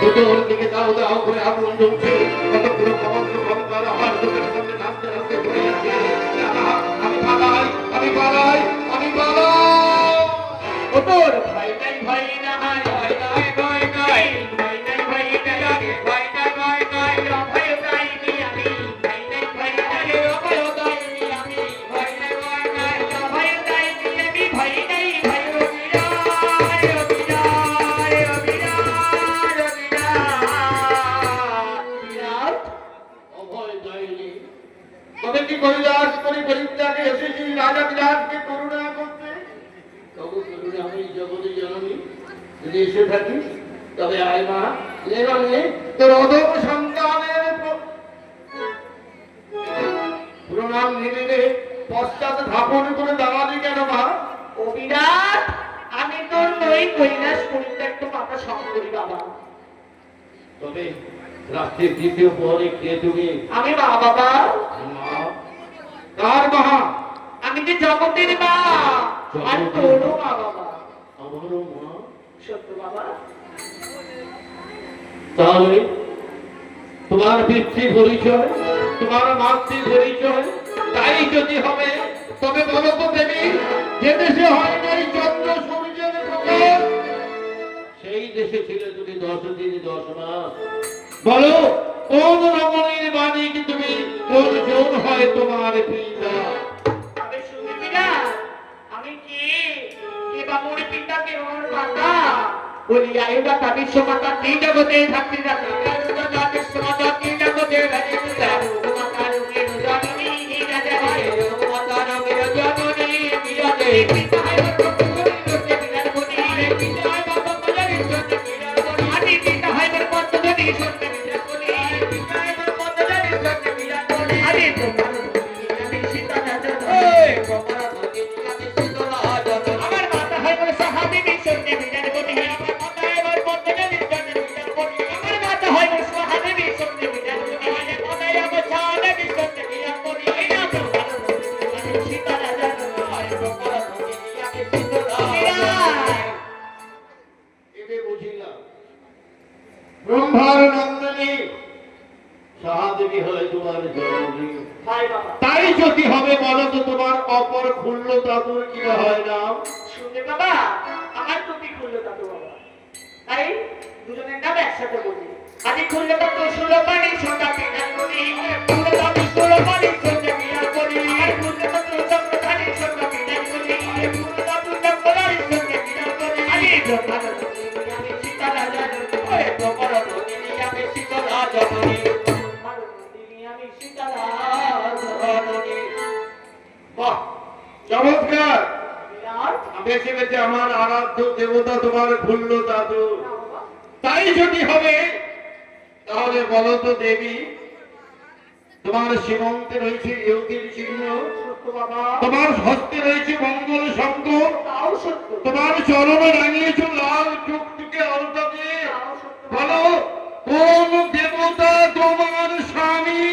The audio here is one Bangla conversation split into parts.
দুটোর দিকে দাও দাও করে আগুন জ্বলছে, কতগুলো কমন্ত্র কঙ্কাল আমার চোখের সামনে নাচতে নাচতে ঘুরে যাচ্ছে। আমি পালাই, আমি পালাই, আমি পালাই। ও তোর ভয় নাই ভয় নাই ভয় নাই ভয় নাই ভয় নাই ভয় নাই ভয় নাই ভয় নাই অভয় পাইনি আমি ভয় নাই ভয় নাই অভয় পাইনি আমি ভয় নাই ভয় নাই অভয় পাইনি আমি ভয় নাই ভয় অবিরায় অবিরায় অবিরায় অবিরায় অভয় যায়নি। তবে কি কৈলাস করে পরিত্যাগে এসেছি রাজা বিরাটকে করুণা করতে। তবু করুণা আমি জগতে জননী যদি এসে থাকিস তবে আয় মা, লেগনে তোর অধম সন্তানের প্রণাম নিলে পশ্চাৎ ধাপন করে দাঁড়ালি কেন মা? অবিরাট আমি তোর নই কৈলাস পরিত্যক্ত মাতা শঙ্করী বাবা। তবে রাত্রির দ্বিতীয় পরে কে তুমি? আমি মা বাবা। মা? কার মা? আমি যে জগতের মা আর তোরও মা বাবা। আমারও মা? সত্য বাবা। তাহলে তোমার পিতৃ পরিচয়, তোমার মাতৃ পরিচয় তাই যদি হবে, তবে বলো তো দেবী, যে দেশে হয় নাই চন্দ্র সূর্যের প্রকাশ সেই দেশে ছিল তুমি 10 দিন 10 মাস। বলো কোন রমণীর বাণী কি তুমি, কোন জন হয় তোমার পিতা? আমি শুনবি না আমি কি কে বা মোর পিতা কে মোর মাতা বলি আয়ুবা তা বিশ্বমাতা তিন জগতে থাকতে থাকতে আয়ুবা বিশ্বমাতা তিন জগতে রাজে মাতা রূপে জননী রাজা হয় মাতা রূপে জননী বিরাজে পিতা হয় রূপে বিরাজ কোটি পিতা হয় বাবা বলে রূপে বিরাজ কোটি আদি পিতা হয় মোর পদ্মজনী সত্য বিরাজ কোটি পিতা হয় মোর পদ্মজনী সত্য বিরাজ কোটি আদি তোমার আমি সীতা রাজা ওই তোমার ধনী আমি সীতা রাজা আমার মাতা হয় মোর সহাবিনী সত্য বিরাজ কোটি আমার মাতা হয় মোর পদ্মজনী সত্য বিরাজ কোটি আমার মাতা হয় মোর সহাবিনী সত্য বিরাজ কোটি আমার মাতা হয় মোর সহাবিনী সত্য বিরাজ কোটি এই না তোমার আমি সীতা রাজা হয় তোমার ধনী আমি সীতা রাজা এবে বুঝিলাম ব্রহ্মার নন্দিনী সাহাদেবী হয় তোমার জননী। হাই বাবা তাই যদি হবে বলো তো তোমার অপর খুল্ল দাদুর কি হয় নাম? শুনে বাবা আমার টুপি খুললো তা তো বাবা তাই দুজনের নাম একসাথে বলি আদি খুললো তা তো সুলপানি সোনা পিনা করি খুললো তা তো সুলপানি সোনা পিনা করি আর খুললো তা তো চক্রধারী সোনা পিনা করি খুললো তা তো চক্রধারী সোনা পিনা করি আদি ব্রহ্মার আমি সীতা রাজা ওই তোমার নন্দিনী আমি সীতা রাজা আমি সীতা রাজা বাহ, চমৎকার। বিরাট বেছে বেছে আমার আরাধ্য দেবতা তোমার খুল্ল দাদু। তাই যদি হবে তাহলে বলো তো দেবী, তোমার সীমন্তে রয়েছে ইয়তির চিহ্ন, সত্য বাবা তোমার হস্তে রয়েছে মঙ্গল শঙ্খ, তাও সত্য তোমার চরণে রাঙিয়েছ লাল টুকটুকে অলতা দিয়ে। তাও সত্য বলো কোন দেবতা তোমার স্বামী?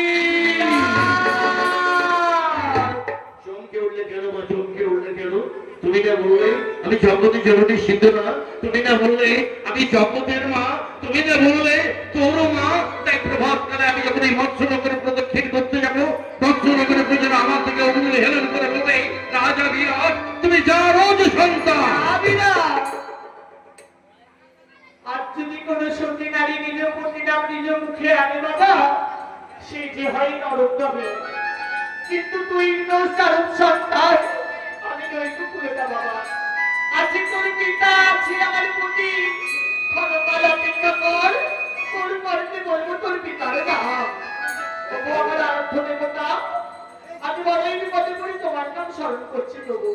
চমকে উঠলে কেন বা চমকে উঠলে কেন? তুমি না বললে আমি জগতের জননী সিদ্ধ না, তুমি না বললে আমি জগতের মা, তুমি না বললে তোর মা। তাই প্রভাত কালে আমি যখন এই মৎস্যনগরে প্রদক্ষিণ করতে যাবো, মৎস্যনগরে প্রজা আমার থেকে অমূল্য হেলন করে বলবে, রাজা বিরাট তুমি যা রোজ সন্তান। আর যদি কোন সত্যি নারী নিজ প্রতিনাম নিজ মুখে আনে বাবা সে যে হয় নরকবে কিন্তু তুই তো সারব সন্তান আমি নই কুকুরে না বাবা আছে তোর পিতা আছে আমার প্রতি ক্ষণকাল অপেক্ষা কর তোর পরে বলবো তোর পিতার নাম তবু আমার আরাধ্য দেবতা আমি বড়ই বিপদে পড়ি তোমার নাম স্মরণ করছি প্রভু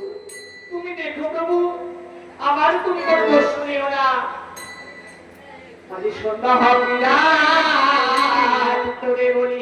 তুমি দেখো প্রভু আমার তুমি কোনো দোষ নিও না আজ সন্ধ্যা হবে তোরে বলি